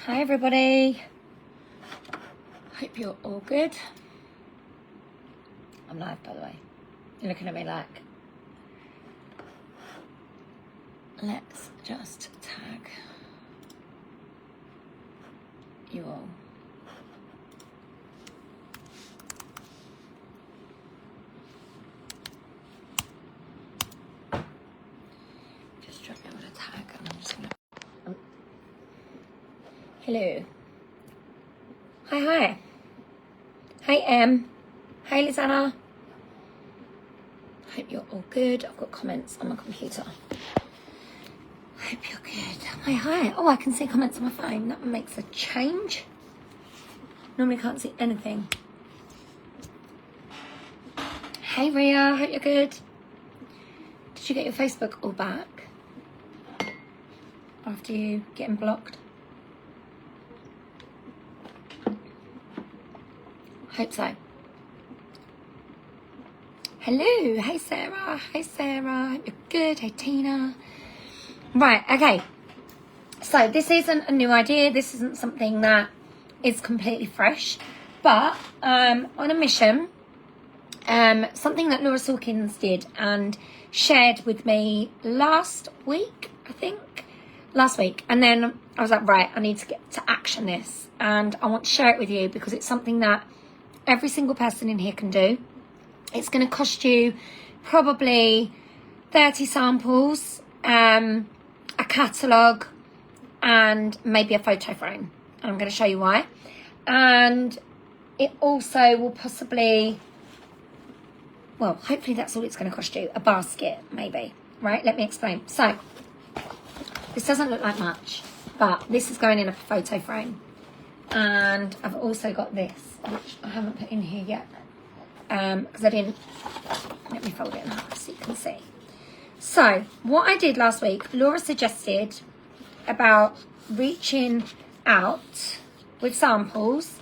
Hi everybody, hope you're all good. I'm live, by the way. You're looking at me like, let's just tag you all. Just drop me with a tag and I'm just gonna hello. Hi. Hi, Em. Hi, Lisanna. Hope you're all good. I've got comments on my computer. Hope you're good. Hi. Oh, I can see comments on my phone. That makes a change. Normally can't see anything. Hey, Ria. Hope you're good. Did you get your Facebook all back after you getting blocked? Hope so. Hello. Hey, Sarah. Hey, Sarah. Hope you're good. Hey, Tina. Right. Okay. So this isn't a new idea. This isn't something that is completely fresh, but on a mission, something that Laura Sawkins did and shared with me last week, I think. Last week. And then I was like, right, I need to get to action this. And I want to share it with you because it's something that every single person in here can do. It's going to cost you probably 30 samples, a catalogue, and maybe a photo frame. And I'm going to show you why. And it also will possibly, well, hopefully that's all it's going to cost you. A basket, maybe. Right? Let me explain. So, this doesn't look like much, but this is going in a photo frame. And I've also got this, which I haven't put in here yet, because I didn't, let me fold it in half so you can see. So, what I did last week, Laura suggested about reaching out with samples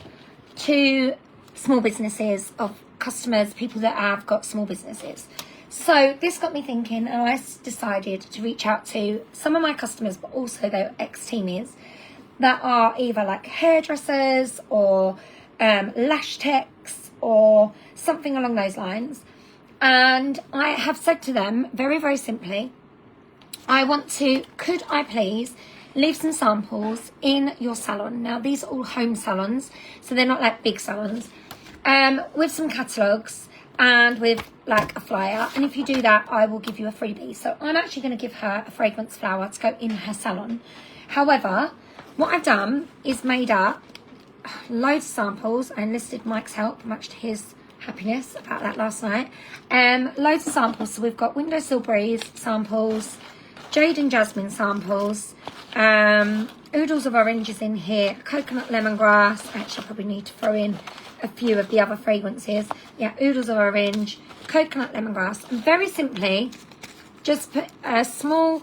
to small businesses of customers, people that have got small businesses. So, this got me thinking, and I decided to reach out to some of my customers, but also their ex-teamies, that are either like hairdressers or lash techs or something along those lines. And I have said to them very, very simply, could I please leave some samples in your salon? Now, these are all home salons, so they're not like big salons, with some catalogues and with like a flyer. And if you do that, I will give you a freebie. So I'm actually going to give her a fragrance flower to go in her salon. However, what I've done is made up loads of samples. I enlisted Mike's help, much to his happiness about that last night. Loads of samples. So we've got Windowsill Breeze samples, Jade and Jasmine samples, oodles of oranges in here, coconut lemongrass. Actually, I probably need to throw in a few of the other fragrances. Yeah, oodles of orange, coconut lemongrass. And very simply, just put a small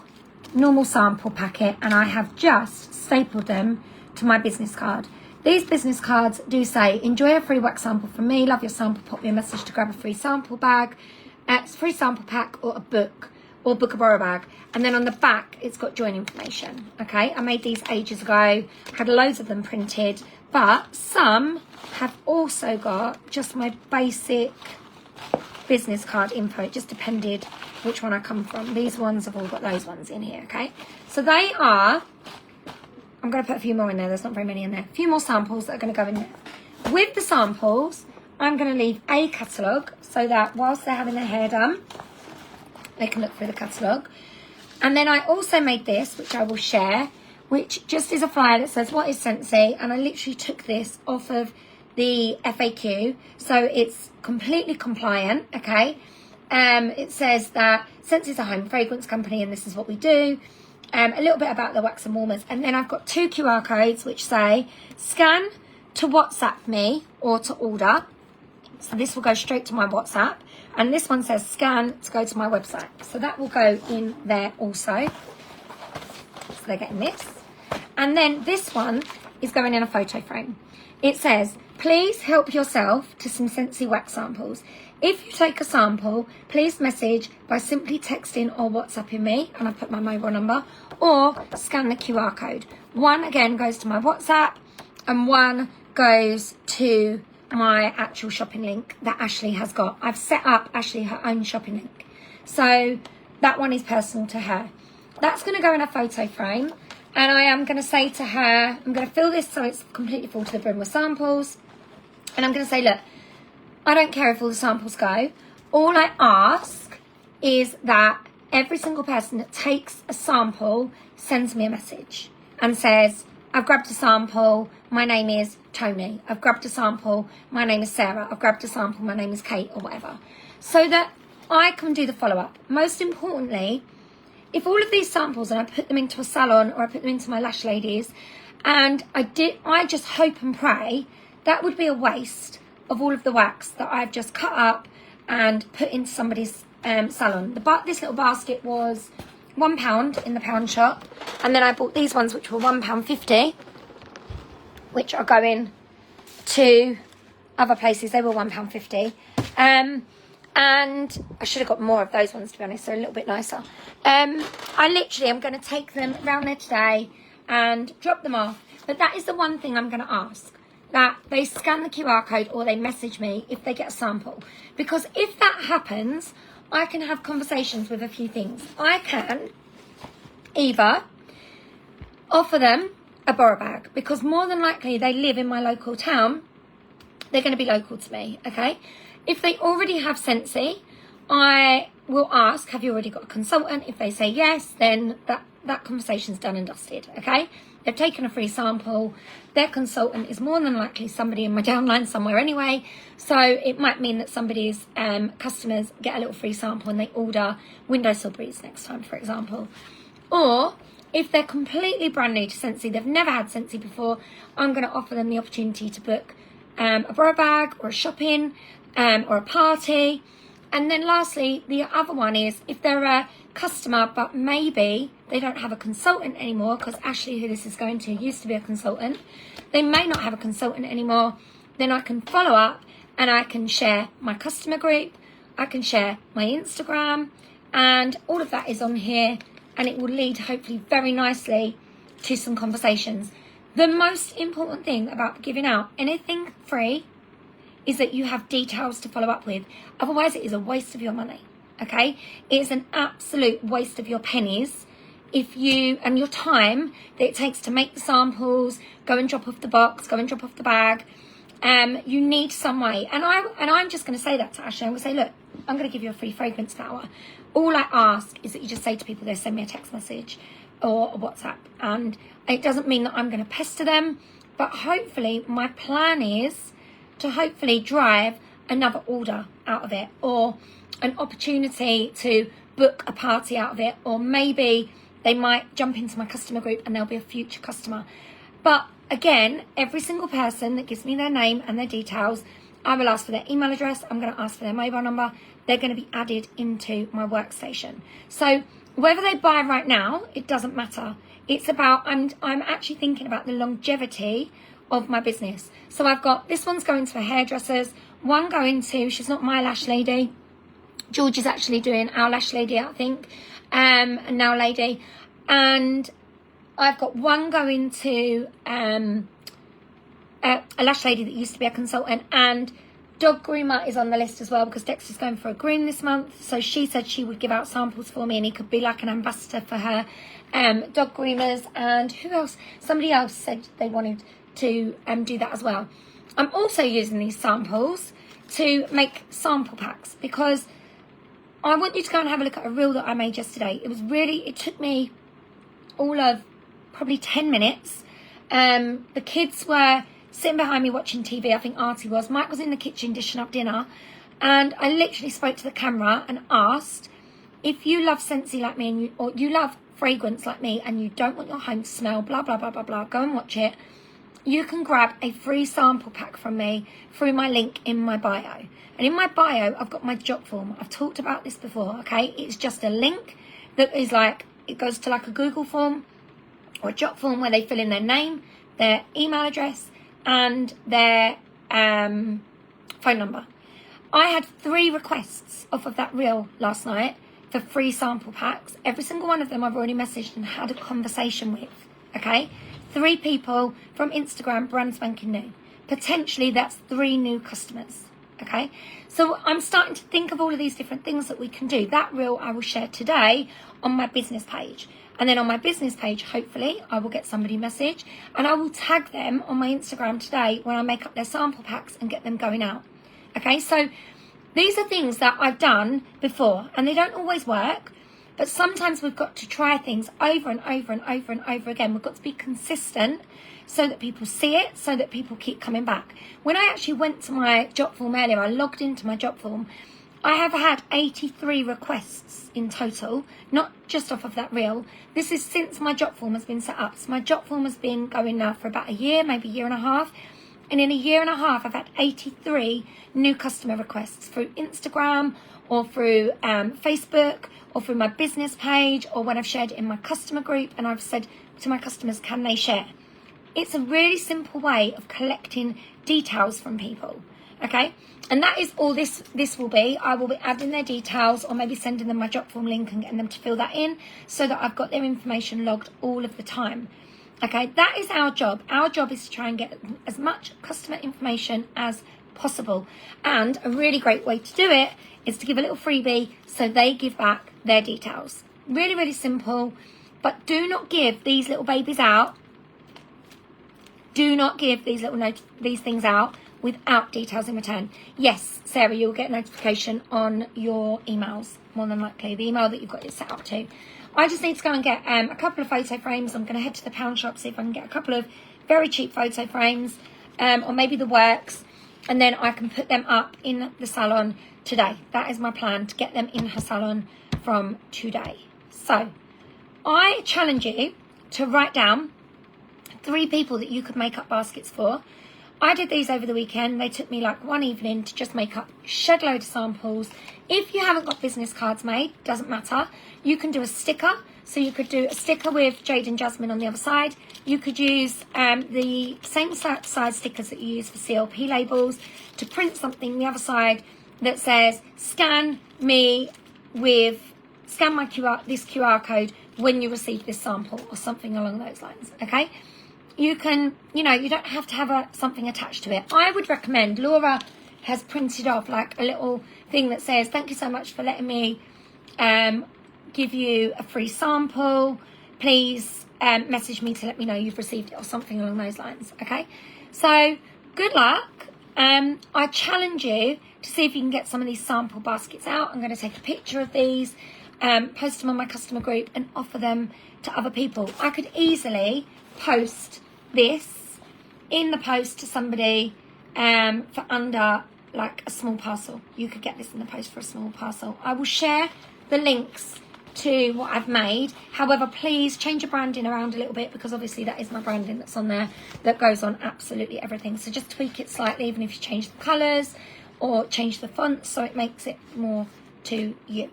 normal sample packet, and I have just stapled them to my business card. These business cards do say, enjoy a free wax sample from me, love your sample, pop me a message to grab a free sample bag, free sample pack, or a book, or book a borrow bag. And then on the back, it's got join information. Okay, I made these ages ago, had loads of them printed, but some have also got just my basic business card info. It just depended which one I come from. These ones have all got those ones in here, okay? So they are, I'm going to put a few more in there. There's not very many in there. A few more samples that are going to go in there. With the samples, I'm going to leave a catalogue so that whilst they're having their hair done, they can look through the catalogue. And then I also made this, which I will share, which just is a flyer that says, what is Scentsy? And I literally took this off of the FAQ. So it's completely compliant, okay? It says that Scentsy is a home fragrance company and this is what we do. A little bit about the wax and warmers. And then I've got 2 QR codes which say scan to WhatsApp me or to order. So this will go straight to my WhatsApp. And this one says scan to go to my website. So that will go in there also. So they're getting this. And then this one is going in a photo frame. It says, please help yourself to some Scentsy wax samples. If you take a sample, please message by simply texting or WhatsApping me, and I put my mobile number, or scan the QR code. One, again, goes to my WhatsApp, and one goes to my actual shopping link that Ashley has got. I've set up Ashley her own shopping link. So that one is personal to her. That's going to go in a photo frame. And I am going to say to her, I'm going to fill this so it's completely full to the brim with samples. And I'm going to say, look, I don't care if all the samples go. All I ask is that every single person that takes a sample sends me a message and says, I've grabbed a sample, my name is Tony. I've grabbed a sample, my name is Sarah. I've grabbed a sample, my name is Kate, or whatever. So that I can do the follow-up. Most importantly, if all of these samples, and I put them into a salon or I put them into my lash ladies, and I just hope and pray that would be a waste of all of the wax that I've just cut up and put into somebody's salon. This little basket was £1 in the pound shop, and then I bought these ones which were £1.50, which are going to other places. They were £1.50, and I should have got more of those ones, to be honest. They're a little bit nicer. I literally am going to take them around there today and drop them off. But that is the one thing I'm going to ask, that they scan the QR code or they message me if they get a sample. Because if that happens, I can have conversations with a few things. I can either offer them a borrow bag, because more than likely they live in my local town. They're going to be local to me, okay? If they already have Scentsy, I will ask, have you already got a consultant? If they say yes, then that conversation's done and dusted, okay? They've taken a free sample. Their consultant is more than likely somebody in my downline somewhere anyway. So it might mean that somebody's customers get a little free sample and they order windowsill breeze next time, for example. Or if they're completely brand new to Scentsy, they've never had Scentsy before, I'm going to offer them the opportunity to book a borrow bag or a shopping or a party. And then lastly, the other one is if they're a customer but maybe they don't have a consultant anymore, because Ashley, who this is going to, used to be a consultant. They may not have a consultant anymore. Then I can follow up and I can share my customer group. I can share my Instagram, and all of that is on here, and it will lead hopefully very nicely to some conversations. The most important thing about giving out anything free is that you have details to follow up with. Otherwise, it is a waste of your money, okay? It is an absolute waste of your pennies and your time that it takes to make the samples, go and drop off the box, go and drop off the bag. You need some way. And I'm just going to say that to Ashley. I'm going to say, look, I'm going to give you a free fragrance flower. All I ask is that you just say to people, they send me a text message or a WhatsApp. And it doesn't mean that I'm going to pester them, but hopefully my plan is to hopefully drive another order out of it, or an opportunity to book a party out of it, or maybe they might jump into my customer group and they'll be a future customer. But again, every single person that gives me their name and their details, I will ask for their email address. I'm going to ask for their mobile number. They're going to be added into my workstation. So whether they buy right now, it doesn't matter. It's about, I'm actually thinking about the longevity of my business. So I've got, this one's going to hairdressers, one going to, she's not my lash lady, George is actually doing our lash lady, I think, and now lady, and I've got one going to a lash lady that used to be a consultant, and dog groomer is on the list as well, because Dexter's going for a groom this month. So she said she would give out samples for me, and he could be like an ambassador for her dog groomers. And who else? Somebody else said they wanted to do that as well. I'm also using these samples to make sample packs, because I want you to go and have a look at a reel that I made yesterday. It took me all of probably 10 minutes. The kids were sitting behind me watching TV, I think Artie was. Mike was in the kitchen dishing up dinner. And I literally spoke to the camera and asked, if you love Scentsy like me, or you love fragrance like me, and you don't want your home to smell, blah, blah, blah, blah, blah, go and watch it. You can grab a free sample pack from me through my link in my bio. And in my bio, I've got my job form. I've talked about this before, okay? It's just a link that is like, it goes to like a Google form or a job form where they fill in their name, their email address, and their phone number. I had 3 requests off of that reel last night for free sample packs. Every single one of them I've already messaged and had a conversation with, okay? 3 people from Instagram, brand spanking new. Potentially that's 3 new customers. Okay, so I'm starting to think of all of these different things that we can do. That reel I will share today on my business page. And then on my business page, hopefully, I will get somebody message and I will tag them on my Instagram today when I make up their sample packs and get them going out. Okay, so these are things that I've done before and they don't always work, but sometimes we've got to try things over and over and over and over again. We've got to be consistent so that people see it, so that people keep coming back. When I actually went to my job form earlier, I logged into my job form. I have had 83 requests in total, not just off of that reel. This is since my job form has been set up. So my job form has been going now for about a year, maybe a year and a half. And in a year and a half, I've had 83 new customer requests through Instagram or through Facebook or through my business page or when I've shared it in my customer group and I've said to my customers, can they share? It's a really simple way of collecting details from people, okay? And that is all this will be. I will be adding their details or maybe sending them my job form link and getting them to fill that in so that I've got their information logged all of the time. Okay, that is our job. Our job is to try and get as much customer information as possible. And a really great way to do it is to give a little freebie so they give back their details. Really, really simple. But do not give these little babies out. Do not give these these things out without details in return. Yes, Sarah, you'll get a notification on your emails, more than likely, the email that you've got it set up to. I just need to go and get a couple of photo frames. I'm going to head to the pound shop, see if I can get a couple of very cheap photo frames, or maybe the works, and then I can put them up in the salon today. That is my plan, to get them in her salon from today. So I challenge you to write down 3 people that you could make up baskets for. I did these over the weekend. They took me like one evening to just make up shed load of samples. If you haven't got business cards made, doesn't matter. You can do a sticker. So you could do a sticker with Jade and Jasmine on the other side. You could use the same size stickers that you use for CLP labels to print something on the other side that says, scan my QR code when you receive this sample, or something along those lines, okay? You can, you don't have to have something attached to it. I would recommend, Laura has printed off like a little thing that says, thank you so much for letting me give you a free sample. Please message me to let me know you've received it, or something along those lines, okay? So good luck. I challenge you to see if you can get some of these sample baskets out. I'm going to take a picture of these, post them on my customer group and offer them to other people. I could easily post this in the post to somebody for under like a small parcel. You could get this in the post for a small parcel. I will share the links to what I've made. However, please change your branding around a little bit, because obviously that is my branding that's on there, that goes on absolutely everything. So just tweak it slightly, even if you change the colours or change the font so it makes it more to you.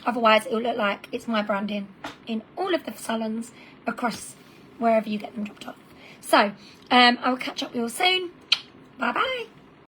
Otherwise it will look like it's my branding in all of the salons across wherever you get them dropped off. So I will catch up with you all soon. Bye bye.